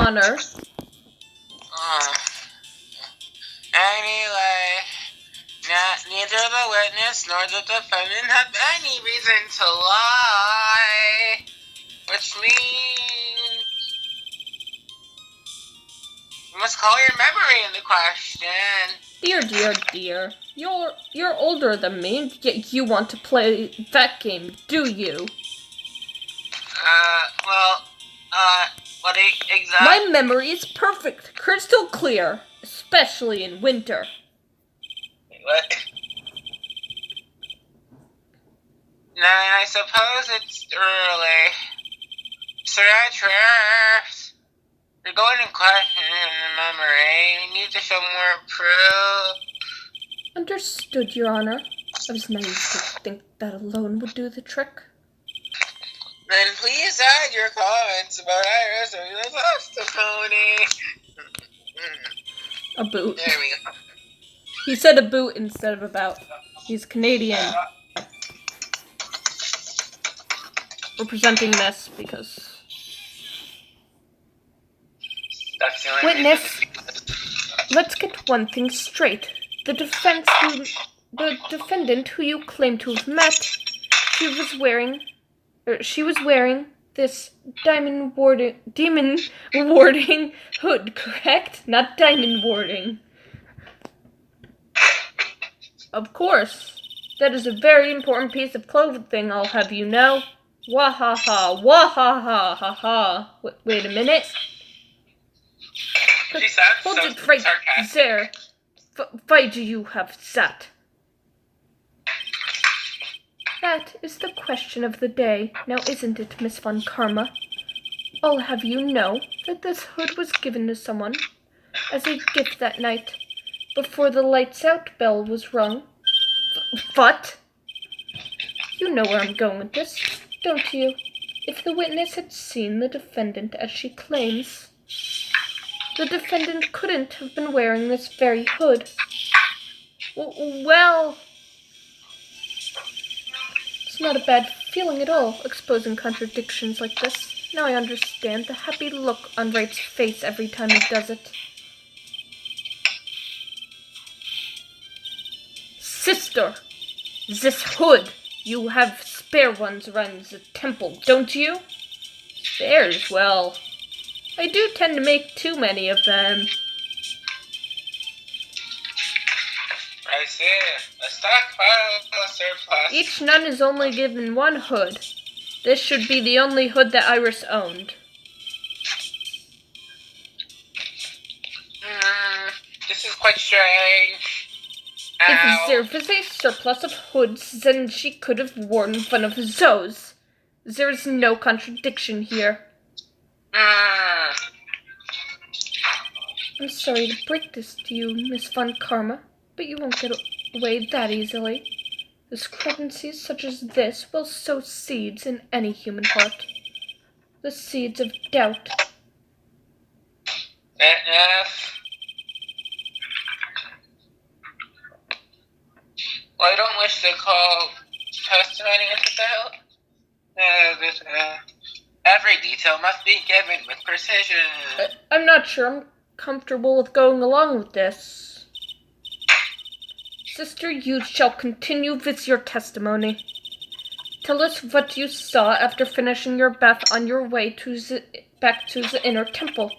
Honor. Anyway, neither the witness nor the defendant have any reason to lie. Which means you must call your memory into question. Dear. You're older than me, yet you want to play that game, do you? What exactly? My memory is perfect, crystal clear, especially in winter. What? Now, I suppose it's early. Sir Atreus, you're going to question the memory. We need to show more proof. Understood, Your Honor. I was naive to think that alone would do the trick. Then please add your comments about Iris or your testimony. A boot. There we go. He said a boot instead of about. He's Canadian. Representing this because... That's the only Witness, reason. let's get one thing straight. The defendant who you claim to have met, she was wearing this demon warding hood, correct? Not diamond warding. Of course. That is a very important piece of clothing, I'll have you know. Wahaha, wahaha, ha ha. Wait a minute. She sounds Hold so it right sarcastic. there. Why do you have that? That is the question of the day, now isn't it, Miss Von Karma? I'll have you know that this hood was given to someone as a gift that night, before the lights out bell was rung. What? You know where I'm going with this, don't you? If the witness had seen the defendant as she claims, the defendant couldn't have been wearing this very hood. Well... It's not a bad feeling at all, exposing contradictions like this. Now I understand the happy look on Wright's face every time he does it. Sister, this hood, you have spare ones around the temple, don't you? Spares, well, I do tend to make too many of them. I see. A stockpile of surplus. Each nun is only given one hood. This should be the only hood that Iris owned. This is quite strange. If there was a surplus of hoods, then she could have worn one of those. There is no contradiction here. I'm sorry to break this to you, Miss Von Karma, but you won't get away that easily. Discrepancies such as this will sow seeds in any human heart. The seeds of doubt. Well, I don't wish to call testimony into doubt. Every detail must be given with precision. I'm not sure I'm comfortable with going along with this. Sister, you shall continue with your testimony. Tell us what you saw after finishing your bath on your way back to the inner temple.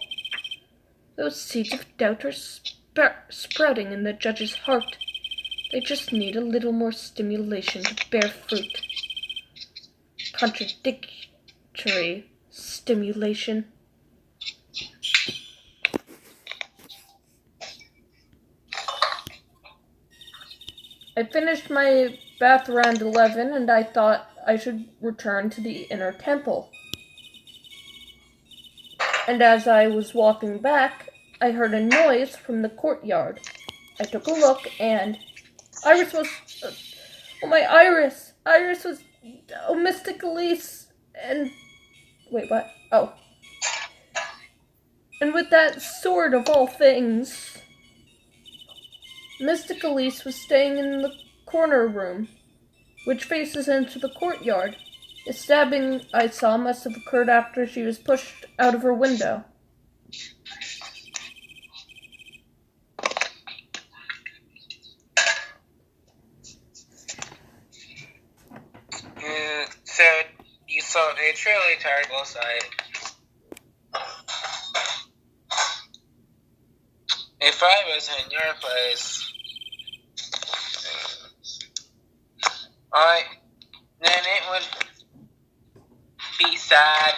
Those seeds of doubt are sprouting in the judge's heart. They just need a little more stimulation to bear fruit. Contradictory stimulation. I finished my bath around 11 and I thought I should return to the inner temple. And as I was walking back, I heard a noise from the courtyard. I took a look and Iris was... my Iris! Iris was... Mystic Elise! And... Wait, what? Oh. And with that sword of all things... Mystic Elise was staying in the corner room, which faces into the courtyard. The stabbing I saw must have occurred after she was pushed out of her window. So you saw a truly terrible sight. If I was in your place, then it would be sad.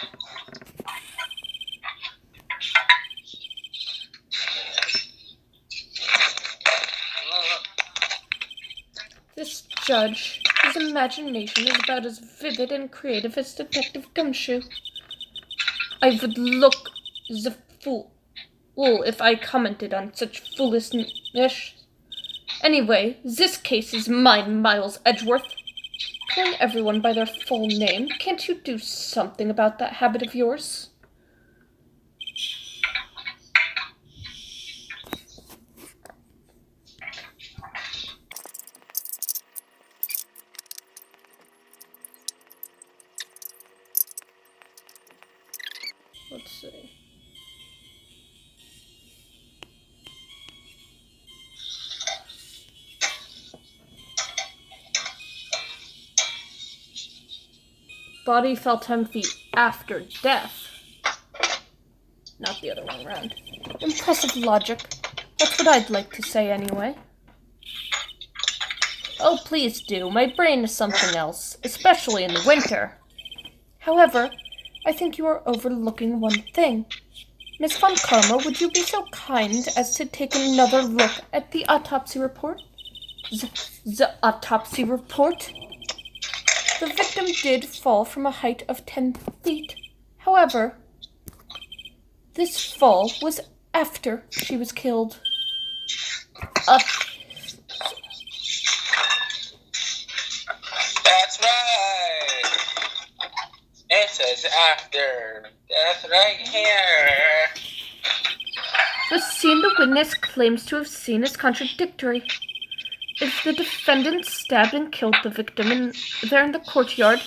This judge, his imagination is about as vivid and creative as Detective Gumshoe. I would look the fool if I commented on such foolishness. Anyway, this case is mine, Miles Edgeworth. Calling everyone by their full name, can't you do something about that habit of yours? Let's see. Body fell 10 feet after death. Not the other way around. Impressive logic. That's what I'd like to say anyway. Oh, please do. My brain is something else, especially in the winter. However, I think you are overlooking one thing. Miss Von Karma, would you be so kind as to take another look at the autopsy report? The autopsy report? The victim did fall from a height of 10 feet. However, this fall was after she was killed. That's right. It says after. That's right here. The scene the witness claims to have seen is contradictory. If the defendant stabbed and killed the victim there in the courtyard,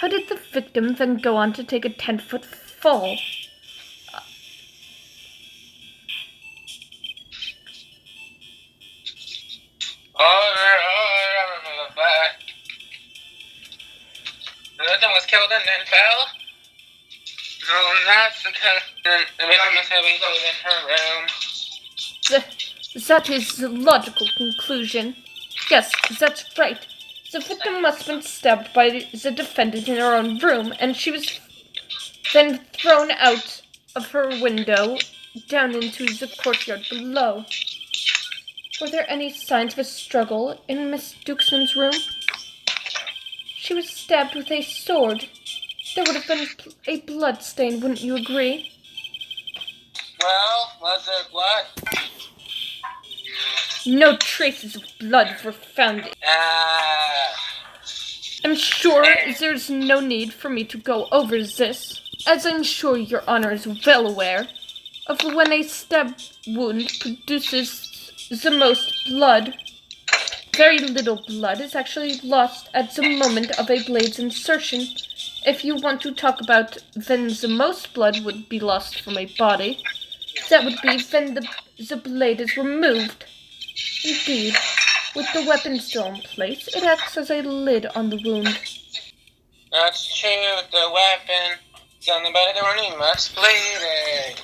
how did the victim then go on to take a 10-foot fall? The victim was killed and then fell? No, that's because the victim was having killed in her room. That is the logical conclusion. Yes, that's right. The victim must have been stabbed by the defendant in her own room, and she was then thrown out of her window down into the courtyard below. Were there any signs of a struggle in Miss Duxon's room? She was stabbed with a sword. There would have been a blood stain, wouldn't you agree? Well, was there blood? No traces of blood were found. I'm sure there's no need for me to go over this, as I'm sure Your Honor is well aware of when a stab wound produces the most blood. Very little blood is actually lost at the moment of a blade's insertion. If you want to talk about when the most blood would be lost from a body, that would be when the blade is removed. Indeed, with the weapon still in place, it acts as a lid on the wound. That's true, the weapon is on the body, there won't be much bleeding.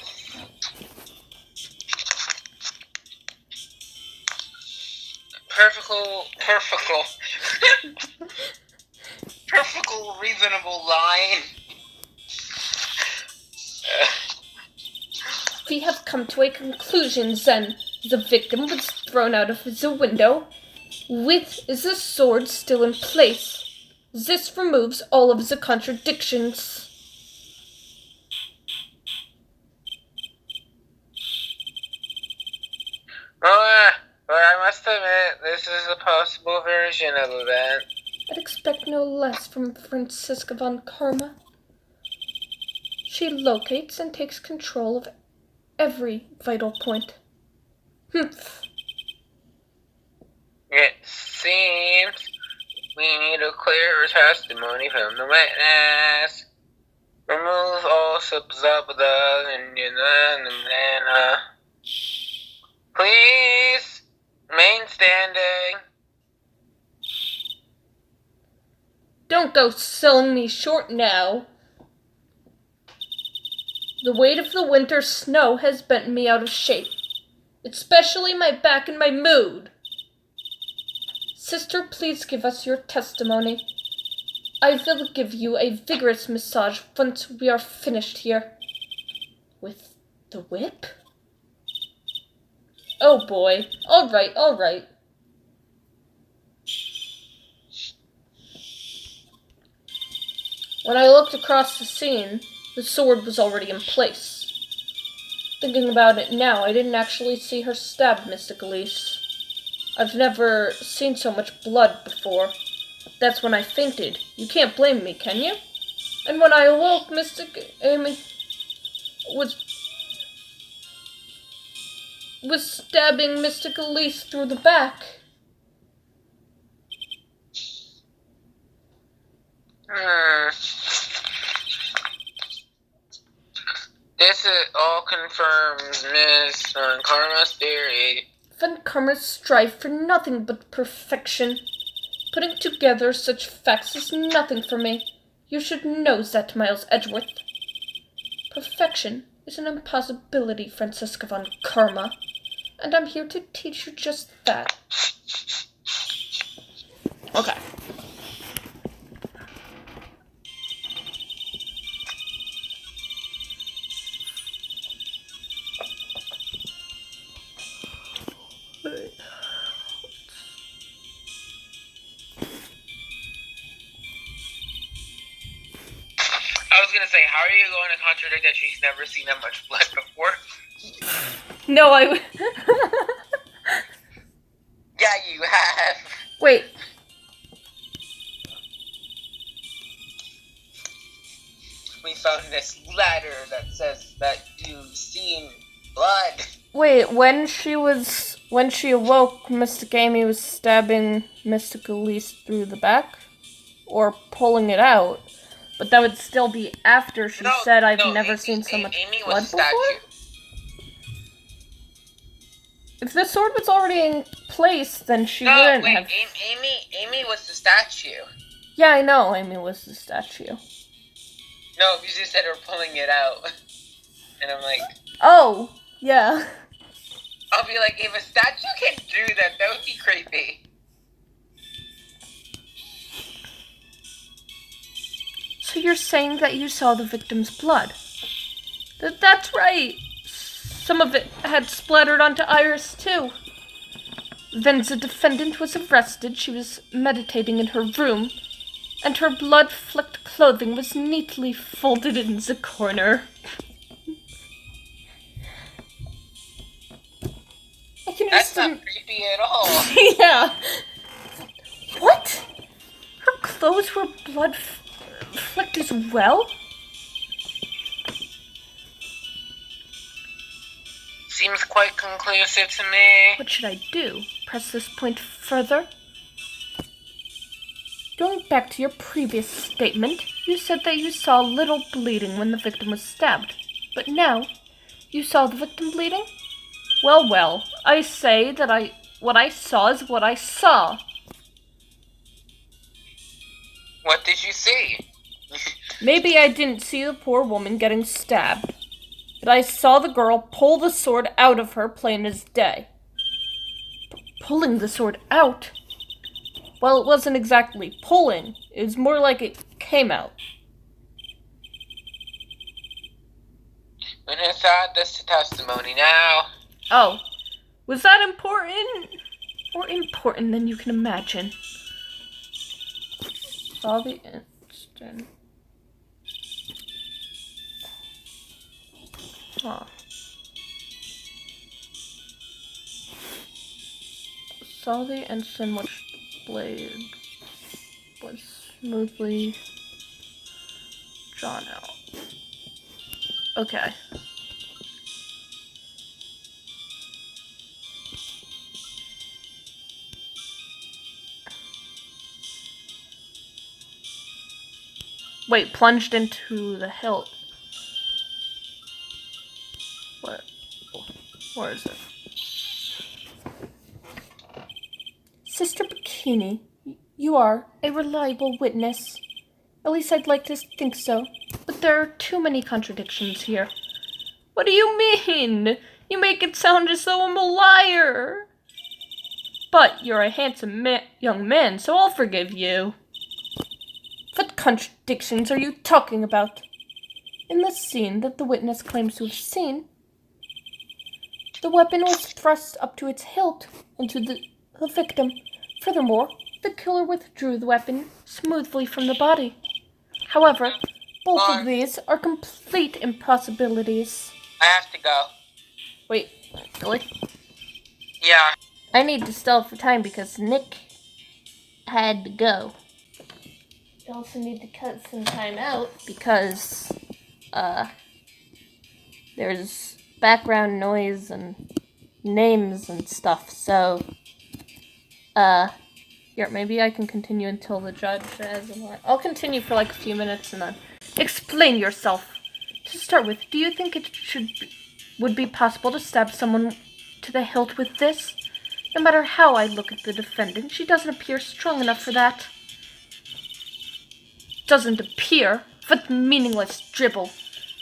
Perfectly reasonable line. We have come to a conclusion then. The victim was thrown out of the window with the sword still in place. This removes all of the contradictions. But I must admit, this is a possible version of event. I'd expect no less from Franziska von Karma. She locates and takes control of every vital point. Humph. It seems we need a clearer testimony from the witness. Remove all Please remain standing. Don't go selling me short now. The weight of the winter snow has bent me out of shape, especially my back and my mood. Sister, please give us your testimony. I will give you a vigorous massage once we are finished here. With the whip? Oh boy. All right. When I looked across the scene, the sword was already in place. Thinking about it now, I didn't actually see her stab Mystic Elise. I've never seen so much blood before. That's when I fainted. You can't blame me, can you? And when I awoke, Mystic Amy was stabbing Mystic Elise through the back. This all confirms Miss Karma's theory. Von Karma strive for nothing but perfection. Putting together such facts is nothing for me. You should know that, Miles Edgeworth. Perfection is an impossibility, Francisca von Karma, and I'm here to teach you just that. Okay. I was gonna say, how are you going to contradict that she's never seen that much blood before? No, Yeah, you have. Wait. We found this letter that says that you've seen blood. Wait, when she awoke, Mystic Amy was stabbing Mystic Elise through the back? Or pulling it out? But that would still be after she said, I've never seen so much blood before? If the sword was already in place, then she wouldn't have... Amy was the statue. Yeah, I know Amy was the statue. No, you just said her pulling it out. And I'm like... Oh, yeah. I'll be like, if a statue can do that, that would be creepy. So you're saying that you saw the victim's blood? That's right. Some of it had splattered onto Iris, too. Then the defendant was arrested. She was meditating in her room, and her blood-flecked clothing was neatly folded in the corner. That's not creepy at all. Yeah. What? Her clothes were blood-flecked as well? Seems quite conclusive to me. What should I do? Press this point further? Going back to your previous statement, you said that you saw little bleeding when the victim was stabbed. But now, you saw the victim bleeding? Well, I say that what I saw is what I saw. What did you see? Maybe I didn't see the poor woman getting stabbed, but I saw the girl pull the sword out of her plain as day. Pulling the sword out? Well, it wasn't exactly pulling. It was more like it came out. And who thought this testimony now? Oh, was that important? More important than you can imagine. Saw the instant. Huh. Saw the instant which blade was smoothly drawn out. Okay. Wait, plunged into the hilt. Where is it? Sister Bikini, you are a reliable witness. At least I'd like to think so. But there are too many contradictions here. What do you mean? You make it sound as though I'm a liar. But you're a handsome young man, so I'll forgive you. What contradictions are you talking about? In the scene that the witness claims to have seen, the weapon was thrust up to its hilt into the victim. Furthermore, the killer withdrew the weapon smoothly from the body. However, both of these are complete impossibilities. I have to go. Wait, really? Yeah. I need to stall for time because Nick had to go. I also need to cut some time out because, there's background noise and names and stuff, so, here, maybe I can continue until the judge says, I'll continue for like a few minutes and then explain yourself. To start with, do you think it would be possible to stab someone to the hilt with this? No matter how I look at the defendant, she doesn't appear strong enough for that. Doesn't appear? What meaningless dribble.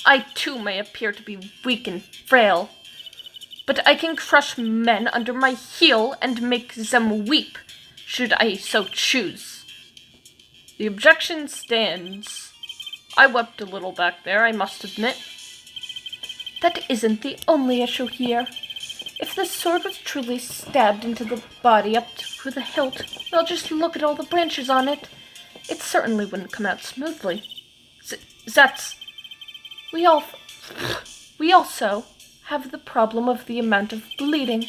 I too may appear to be weak and frail, but I can crush men under my heel and make them weep, should I so choose. The objection stands. I wept a little back there, I must admit. That isn't the only issue here. If the sword was truly stabbed into the body up to the hilt, well, just look at all the branches on it. It certainly wouldn't come out smoothly. We also have the problem of the amount of bleeding.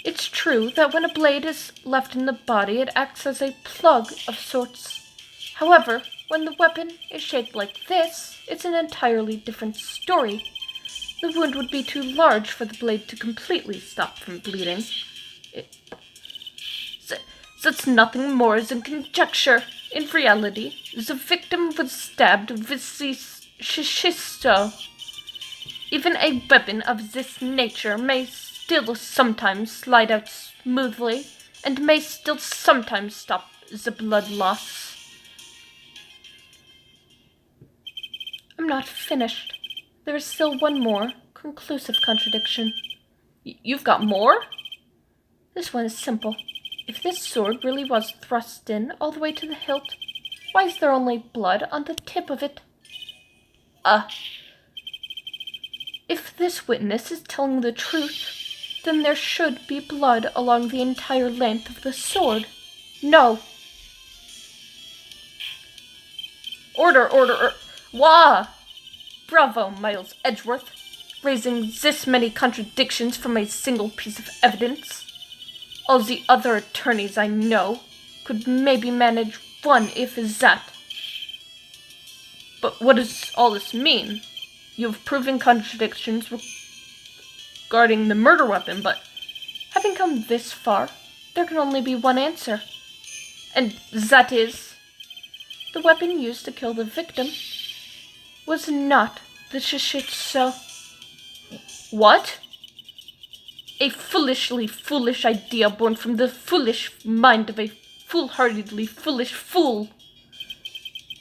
It's true that when a blade is left in the body, it acts as a plug of sorts. However, when the weapon is shaped like this, it's an entirely different story. The wound would be too large for the blade to completely stop from bleeding. That's nothing more than conjecture. In reality, the victim was stabbed with the shishisto. Even a weapon of this nature may still sometimes slide out smoothly, and may still sometimes stop the blood loss. I'm not finished. There is still one more conclusive contradiction. You've got more? This one is simple. If this sword really was thrust in all the way to the hilt, why is there only blood on the tip of it? If this witness is telling the truth, then there should be blood along the entire length of the sword. No. Order. Wah! Bravo, Miles Edgeworth, raising this many contradictions from a single piece of evidence. All the other attorneys I know could maybe manage one, if that. But what does all this mean? You have proven contradictions regarding the murder weapon, but having come this far, there can only be one answer. And that is, the weapon used to kill the victim was not the shishitsu. What? A foolishly foolish idea born from the foolish mind of a foolhardily foolish fool.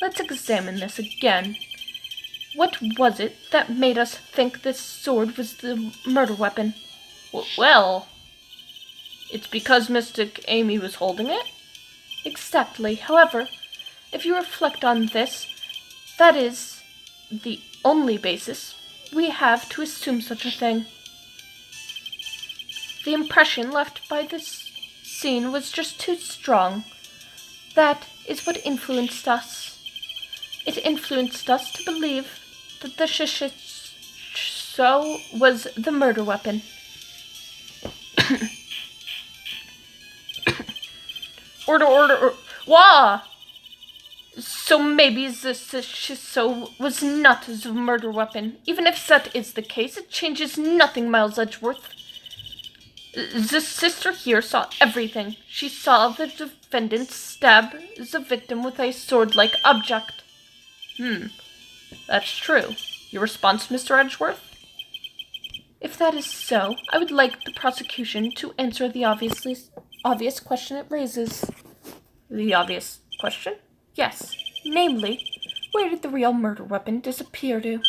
Let's examine this again. What was it that made us think this sword was the murder weapon? Well, it's because Mystic Amy was holding it? Exactly. However, if you reflect on this, that is the only basis we have to assume such a thing. The impression left by this scene was just too strong. That is what influenced us. It influenced us to believe that the shishitsu was the murder weapon. Order. Wah! So maybe the shishitsu was not the murder weapon. Even if that is the case, it changes nothing, Miles Edgeworth. The sister here saw everything. She saw the defendant stab the victim with a sword-like object. That's true. Your response, Mr. Edgeworth? If that is so, I would like the prosecution to answer the obvious question it raises. The obvious question? Yes. Namely, where did the real murder weapon disappear to?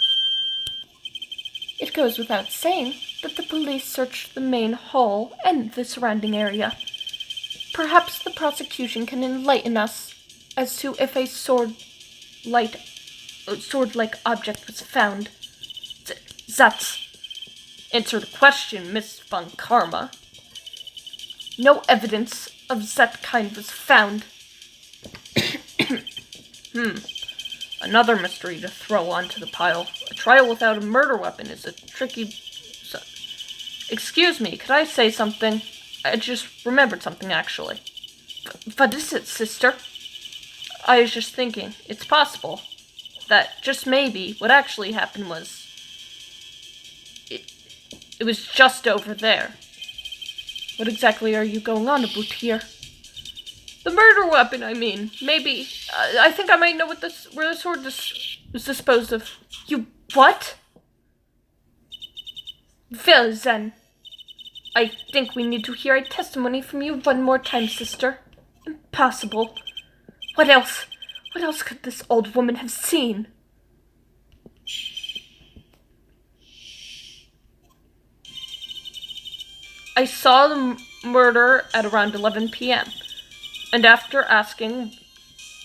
It goes without saying that the police searched the main hall and the surrounding area. Perhaps the prosecution can enlighten us as to if a sword-like object was found. That's... Answer the question, Miss Von Karma. No evidence of that kind was found. Another mystery to throw onto the pile. A trial without a murder weapon is a tricky... Excuse me, could I say something? I just remembered something, actually. What is it, sister? I was just thinking, it's possible that, just maybe, what actually happened was... It was just over there. What exactly are you going on about here? The murder weapon, I mean. Maybe. I think I might know where the sword was disposed of. You what? Well, then. I think we need to hear a testimony from you one more time, sister. Impossible. What else? What else could this old woman have seen? I saw the murder at around 11 p.m. And after asking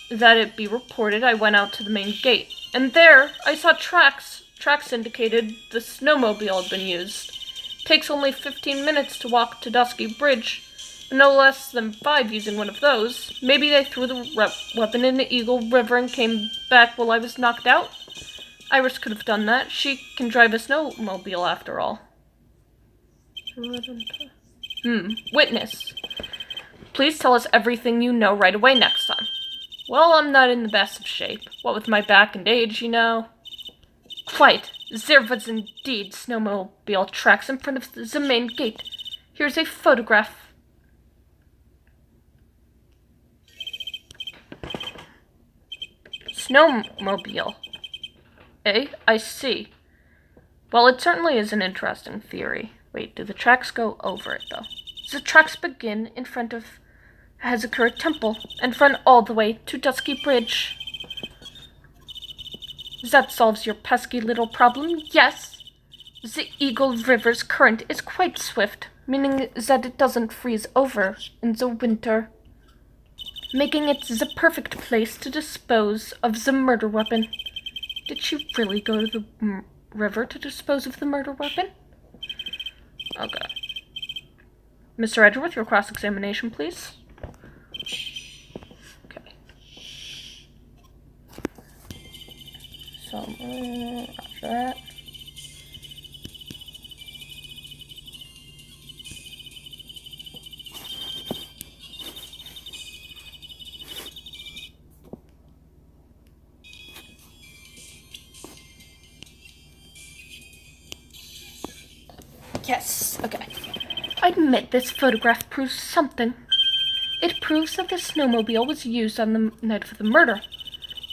that it be reported, I went out to the main gate. And there, I saw tracks. Tracks indicated the snowmobile had been used. Takes only 15 minutes to walk to Dusky Bridge. No less than 5 using one of those. Maybe they threw the weapon in the Eagle River and came back while I was knocked out. Iris could have done that. She can drive a snowmobile after all. Witness. Please tell us everything you know right away next time. Well, I'm not in the best of shape. What with my back and age, you know. Quite. There was indeed snowmobile tracks in front of the main gate. Here's a photograph. Snowmobile. Eh? I see. Well, it certainly is an interesting theory. Wait, do the tracks go over it, though? The tracks begin in front of Hazakura Temple and run all the way to Dusky Bridge. That solves your pesky little problem, yes. The Eagle River's current is quite swift, meaning that it doesn't freeze over in the winter, making it the perfect place to dispose of the murder weapon. Did she really go to the river to dispose of the murder weapon? Okay. Mr. Edgeworth, your cross-examination, please. Okay. So, after that. Yes, okay. I admit this photograph proves something. It proves that the snowmobile was used on the night of the murder.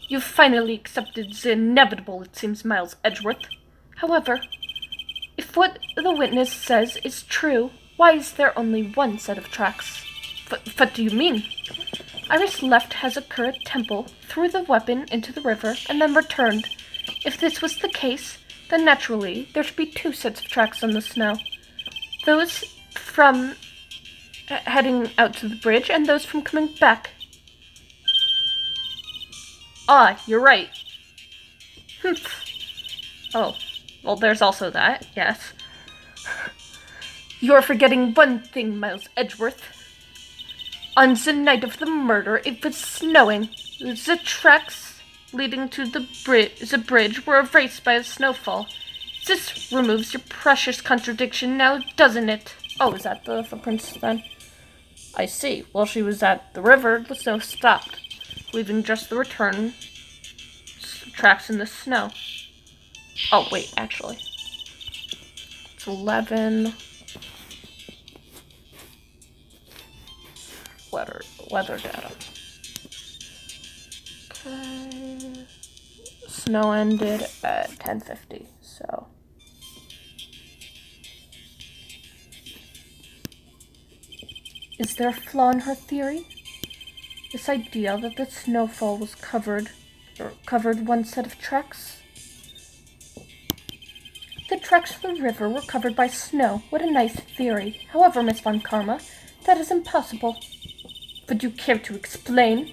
You've finally accepted the inevitable, it seems, Miles Edgeworth. However, if what the witness says is true, why is there only one set of tracks? What do you mean? Iris left Hazakura Temple, threw the weapon into the river, and then returned. If this was the case, then naturally there should be two sets of tracks on the snow. Those from heading out to the bridge and those from coming back. Ah, you're right. Oh, well, there's also that, yes. You're forgetting one thing, Miles Edgeworth. On the night of the murder, it was snowing. The tracks leading to the bridge were erased by a snowfall. This removes your precious contradiction now, doesn't it? Oh, is that the footprints then? I see. While she was at the river, the snow stopped, leaving just the return tracks in the snow. Oh, wait, actually. It's 11. Weather data. Okay. Snow ended at 10:50, so Is there a flaw in her theory? This idea that the snowfall was covered one set of tracks? The tracks of the river were covered by snow. What a nice theory. However, Miss Von Karma, that is impossible. Would you care to explain?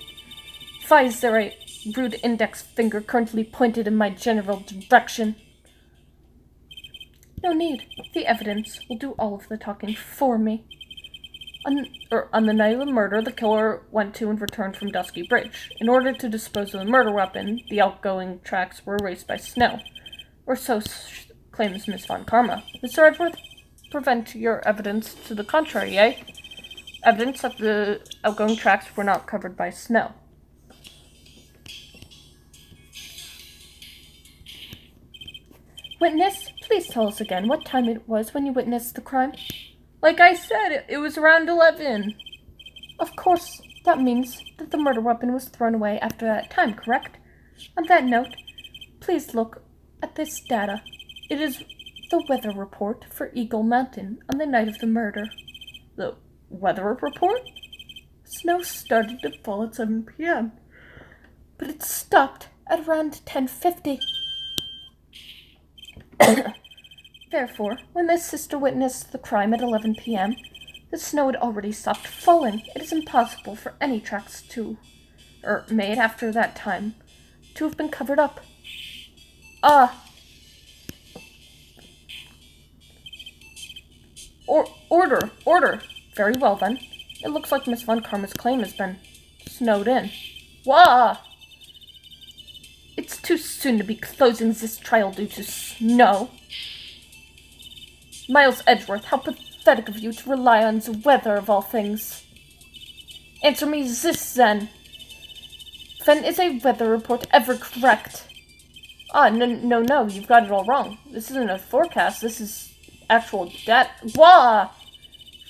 Why is there a rude index finger currently pointed in my general direction? No need. The evidence will do all of the talking for me. On the night of the murder, the killer went to and returned from Dusky Bridge. In order to dispose of the murder weapon, the outgoing tracks were erased by snow. Or so claims Miss Von Karma. Mr. Edgeworth, prevent your evidence to the contrary, eh? Evidence that the outgoing tracks were not covered by snow. Witness, please tell us again what time it was when you witnessed the crime. Like I said, it was around 11. Of course, that means that the murder weapon was thrown away after that time, correct? On that note, please look at this data. It is the weather report for Eagle Mountain on the night of the murder. The weather report? Snow started to fall at 7 p.m., but it stopped at around 10:50. Therefore, when the sister witnessed the crime at 11 p.m., the snow had already stopped falling. It is impossible for any tracks made after that time to have been covered up. Order. Very well, then. It looks like Miss Von Karma's claim has been snowed in. Wah! It's too soon to be closing this trial due to snow. Miles Edgeworth, how pathetic of you to rely on the weather of all things. Answer me this, then. Then is a weather report ever correct? No, you've got it all wrong. This isn't a forecast, this is actual data. Wah!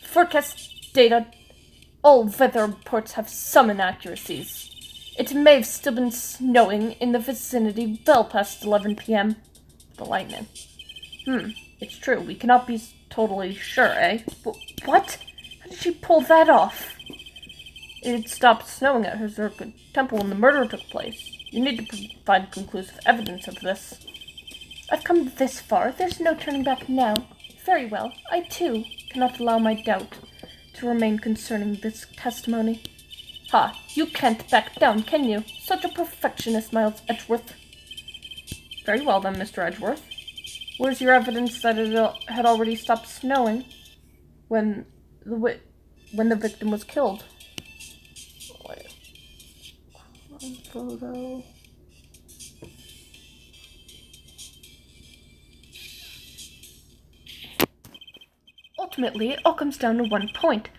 Forecast data. All weather reports have some inaccuracies. It may have still been snowing in the vicinity well past 11 p.m. The lightning. It's true. We cannot be totally sure, eh? What? How did she pull that off? It stopped snowing at her Zerka temple when the murder took place. You need to provide conclusive evidence of this. I've come this far. There's no turning back now. Very well. I, too, cannot allow my doubt to remain concerning this testimony. Ha! You can't back down, can you? Such a perfectionist, Miles Edgeworth. Very well, then, Mr. Edgeworth. Where's your evidence that it had already stopped snowing when the victim was killed? Wait. One photo. Ultimately, it all comes down to one point.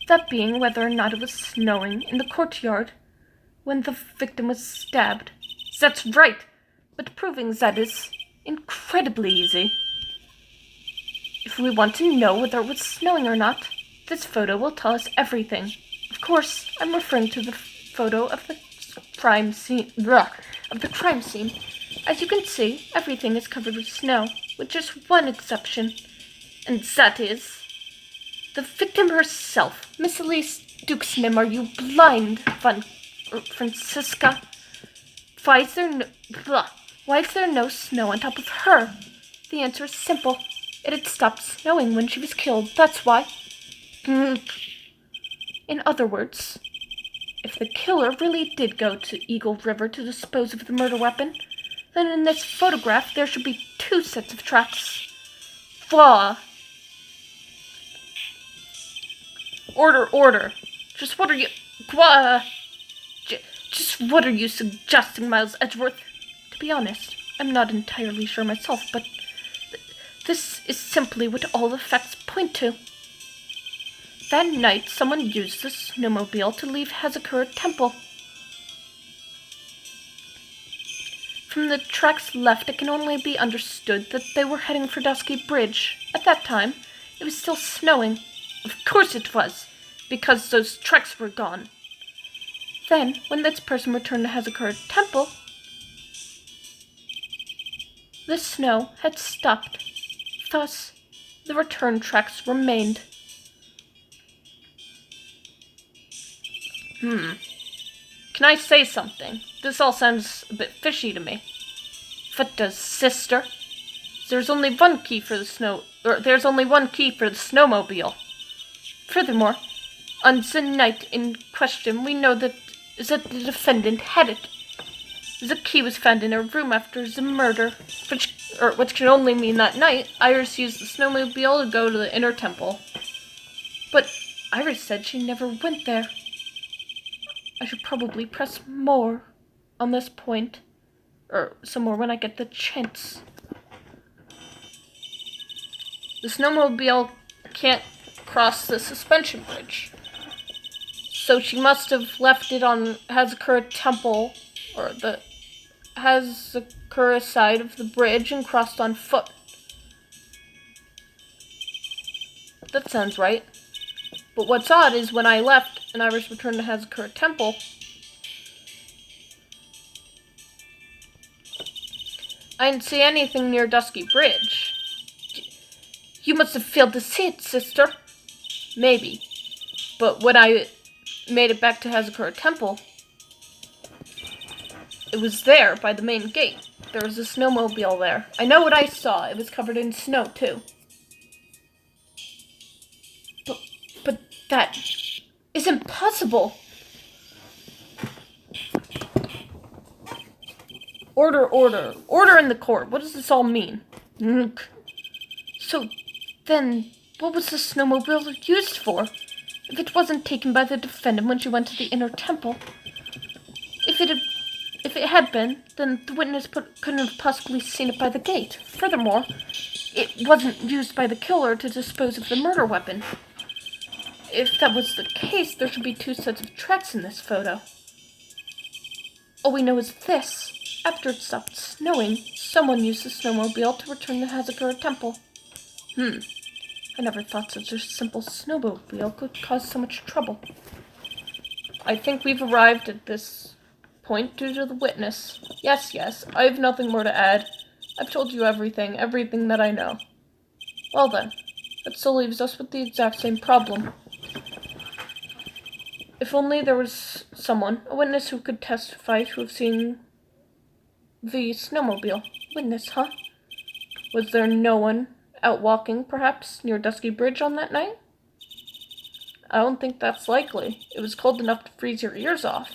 That being whether or not it was snowing in the courtyard when the victim was stabbed. That's right, but proving that is incredibly easy. If we want to know whether it was snowing or not, this photo will tell us everything. Of course, I'm referring to the photo of the crime scene. As you can see, everything is covered with snow, with just one exception, and that is the victim herself. Miss Elise Duxnim, are you blind, Francisca? Why is there no snow on top of her? The answer is simple. It had stopped snowing when she was killed. That's why. In other words, if the killer really did go to Eagle River to dispose of the murder weapon, then in this photograph there should be two sets of tracks. Flaw. Order. Just what are you suggesting, Miles Edgeworth? To be honest, I'm not entirely sure myself, but this is simply what all the facts point to. That night, someone used the snowmobile to leave Hazakura Temple. From the tracks left, it can only be understood that they were heading for Dusky Bridge. At that time, it was still snowing. Of course it was, because those tracks were gone. Then, when this person returned to Hazakura Temple, the snow had stopped. Thus, the return tracks remained. Can I say something? This all sounds a bit fishy to me. What does, sister? There's only one key for the snowmobile. Furthermore, on the night in question, we know that the defendant had it. The key was found in her room after the murder, which can only mean that night Iris used the snowmobile to go to the inner temple. But Iris said she never went there. I should probably press more on this point, or some more when I get the chance. The snowmobile can't cross the suspension bridge, so she must have left it on Hazakura Temple, or the Hazakura side of the bridge, and crossed on foot. That sounds right. But what's odd is when I left and Iris returned to Hazakura Temple, I didn't see anything near Dusky Bridge. You must have failed to see it, sister. Maybe. But when I made it back to Hazakura Temple, it was there by the main gate. There was a snowmobile there. I know what I saw. It was covered in snow, too. But that is impossible. Order, order. Order in the court. What does this all mean? So, then, what was the snowmobile used for? If it wasn't taken by the defendant when she went to the inner temple, if it had been, then the witness couldn't have possibly seen it by the gate. Furthermore, it wasn't used by the killer to dispose of the murder weapon. If that was the case, there should be 2 sets of tracks in this photo. All we know is this. After it stopped snowing, someone used the snowmobile to return to Hazakura Temple. I never thought such a simple snowmobile could cause so much trouble. I think we've arrived at this point due to the witness. Yes, I have nothing more to add. I've told you everything that I know. Well then, that still leaves us with the exact same problem. If only there was someone, a witness who could testify to have seen the snowmobile. Witness, huh? Was there no one out walking, perhaps, near Dusky Bridge on that night? I don't think that's likely. It was cold enough to freeze your ears off.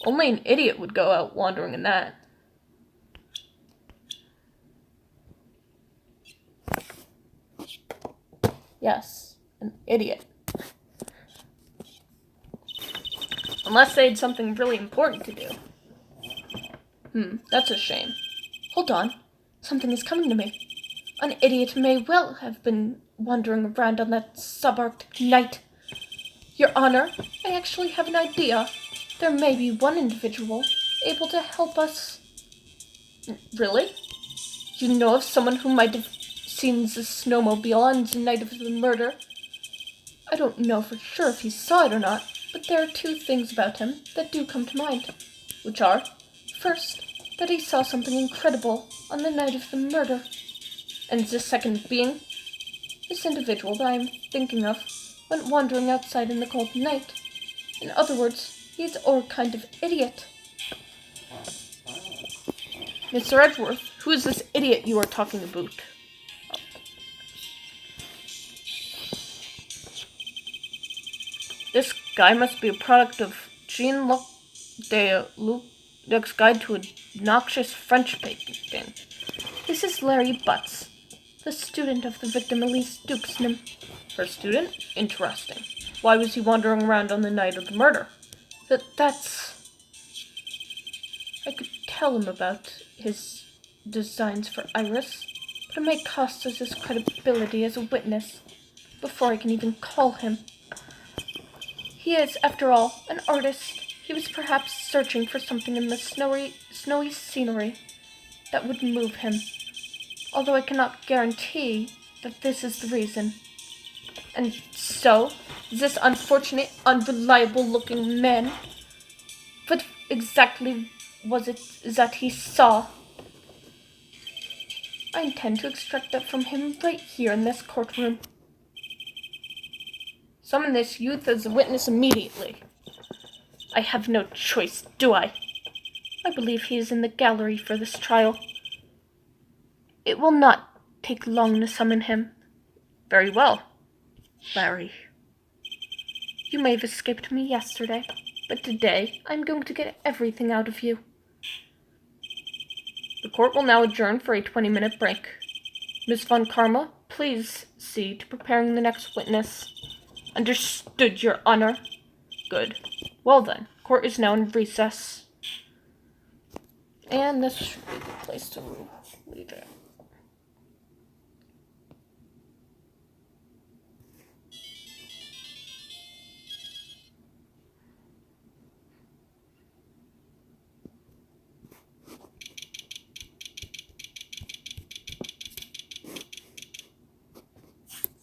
Only an idiot would go out wandering in that. Yes, an idiot. Unless they had something really important to do. That's a shame. Hold on. Something is coming to me. An idiot may well have been wandering around on that subarctic night. Your Honor, I actually have an idea. There may be one individual able to help us. Really? You know of someone who might have seen the snowmobile on the night of the murder? I don't know for sure if he saw it or not, but there are 2 things about him that do come to mind, which are, first, that he saw something incredible on the night of the murder, and the second being, this individual that I am thinking of went wandering outside in the cold night. In other words, he is our kind of idiot. Mr. Edgeworth, who is this idiot you are talking about? This guy must be a product of Jean-Luc Luc's Guide to a Noxious French Painting. This is Larry Butts, the student of the victim Elise Dukesman. Her student? Interesting. Why was he wandering around on the night of the murder? That's... I could tell him about his designs for Iris, but it may cost us his credibility as a witness before I can even call him. He is, after all, an artist. He was perhaps searching for something in the snowy scenery that would move him, although I cannot guarantee that this is the reason. And so, this unfortunate, unreliable-looking man, what exactly was it that he saw? I intend to extract that from him right here in this courtroom. Summon this youth as a witness immediately. I have no choice, do I? I believe he is in the gallery for this trial. It will not take long to summon him. Very well, Larry. You may have escaped me yesterday, but today I'm going to get everything out of you. The court will now adjourn for a 20-minute break. Miss Von Karma, please see to preparing the next witness. Understood, Your Honor. Good. Well then, court is now in recess. And this should be the place to leave it.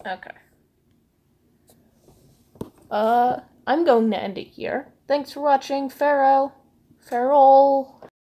Okay. I'm going to end it here. Thanks for watching. Farewell.